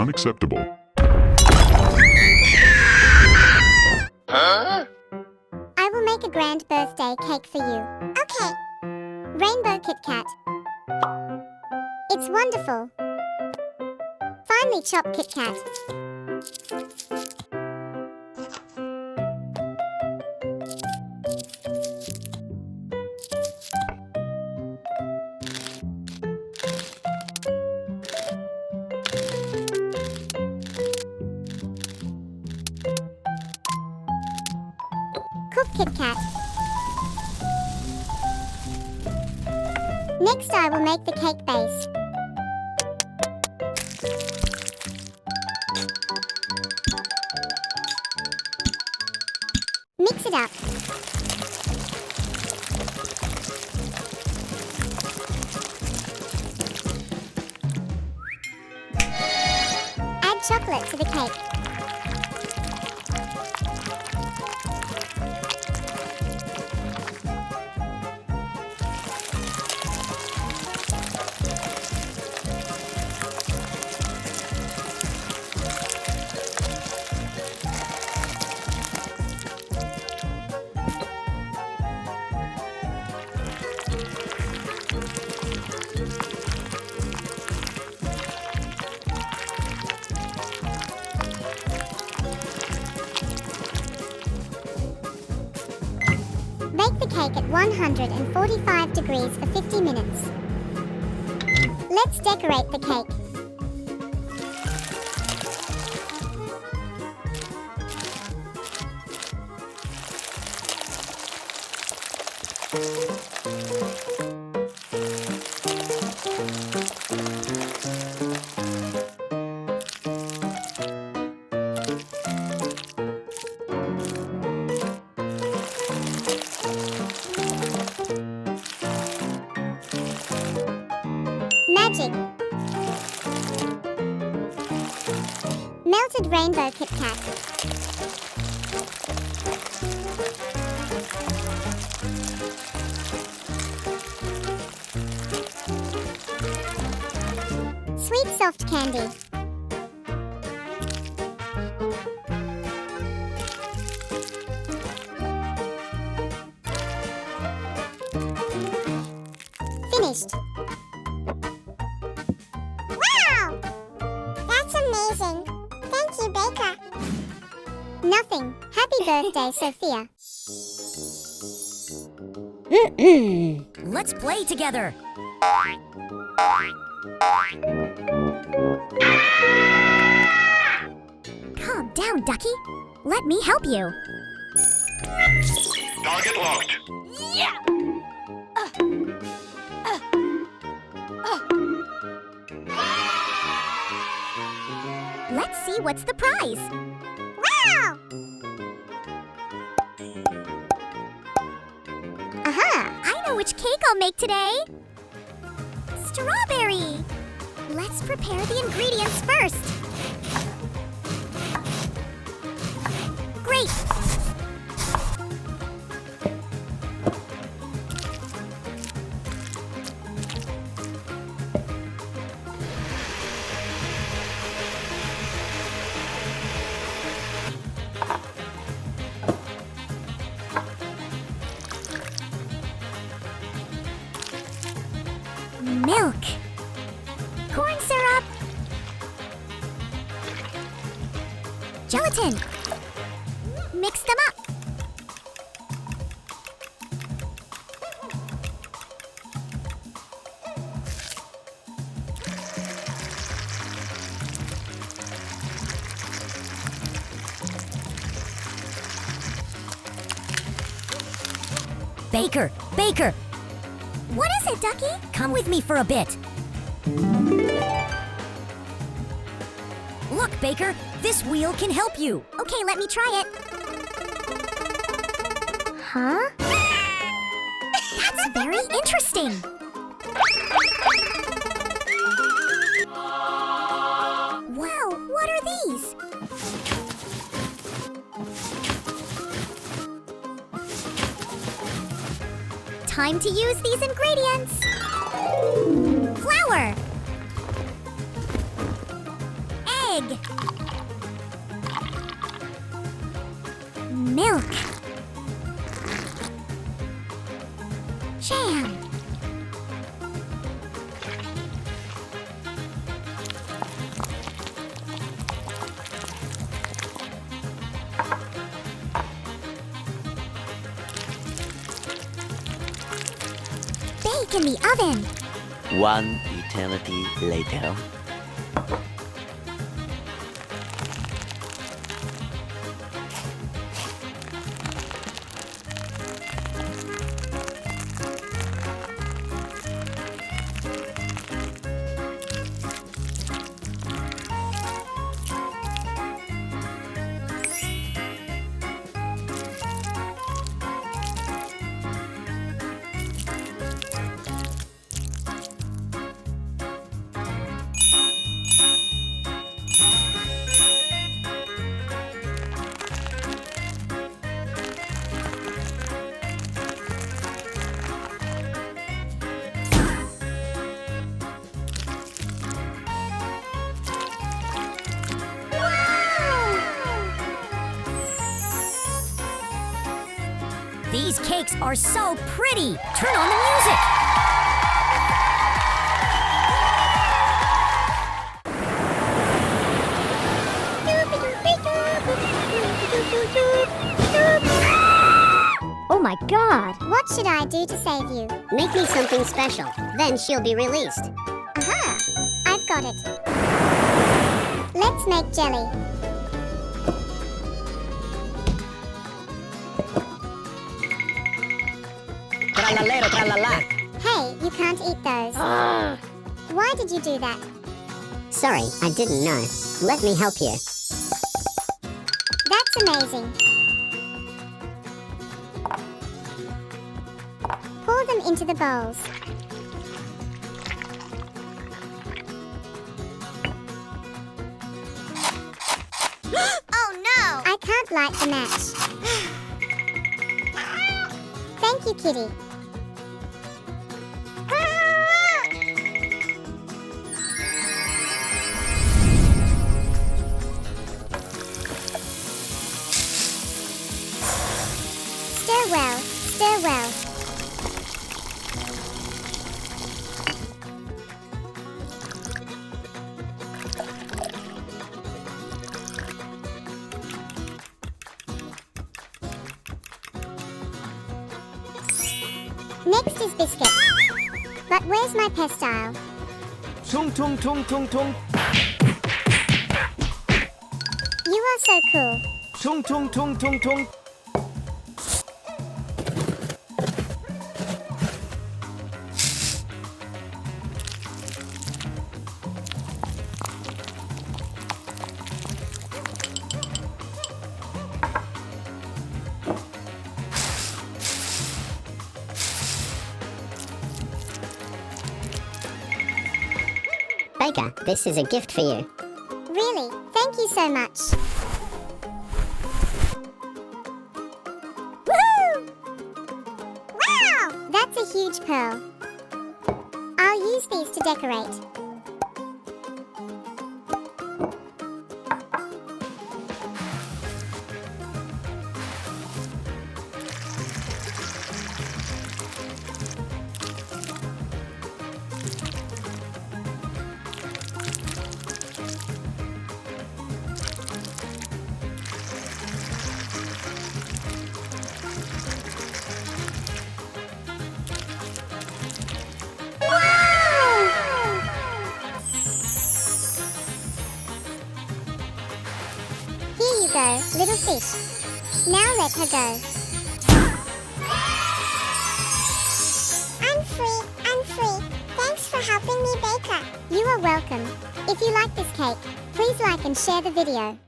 unacceptable. I will make a grand birthday cake for you. Okay. Rainbow Kit Kat. It's wonderful. Finely chopped Kit Kat. Cook Kit Kat. Next I will make the cake base. Mix it up. Add chocolate to the cake. Bake the cake at 145 degrees for 50 minutes. Let's decorate the cake. Magic. Melted rainbow Kit Kat. Sweet soft candy. Finished. Wow! That's amazing. Thank you, Baker. Nothing. Happy birthday, Sophia. Let's play together. Calm down, Ducky. Let me help you. Target locked. Yeah! Let's see what's the prize. Wow! Aha! I know which cake I'll make today. Strawberry. Let's prepare the ingredients first. Great. Milk. Corn syrup. Gelatin. Mix them up. Baker! Baker! What is it, Ducky? Come with me for a bit. Look, Baker, this wheel can help you. Okay, let me try it. Huh? That's very interesting. Wow, what are these? Time to use these ingredients. Flour. egg. Milk. Jam. Bake in the oven. One eternity later. These cakes are so pretty. Turn on the music. Oh my god! What should I do to save you? Make me something special. Then she'll be released. Aha! I've got it. Let's make jelly. Tralalero, tralala. Hey, you can't eat those. Why did you do that? Sorry, I didn't know. Let me help you. That's amazing. Pour them into the bowls. Oh no! I can't light the match. Thank you, Kitty. Stir well, stir well. Next is biscuit. But where's my pastel? Tung tung tung tung tung. You are so cool. Tung tung tung tung tung. Baker, this is a gift for you. Really? Thank you so much. Woohoo! Wow! That's a huge pearl. I'll use these to decorate. Here you go, little fish. Now let her go. I'm free, I'm free. Thanks for helping me, Baker. You are welcome. If you like this cake, please like and share the video.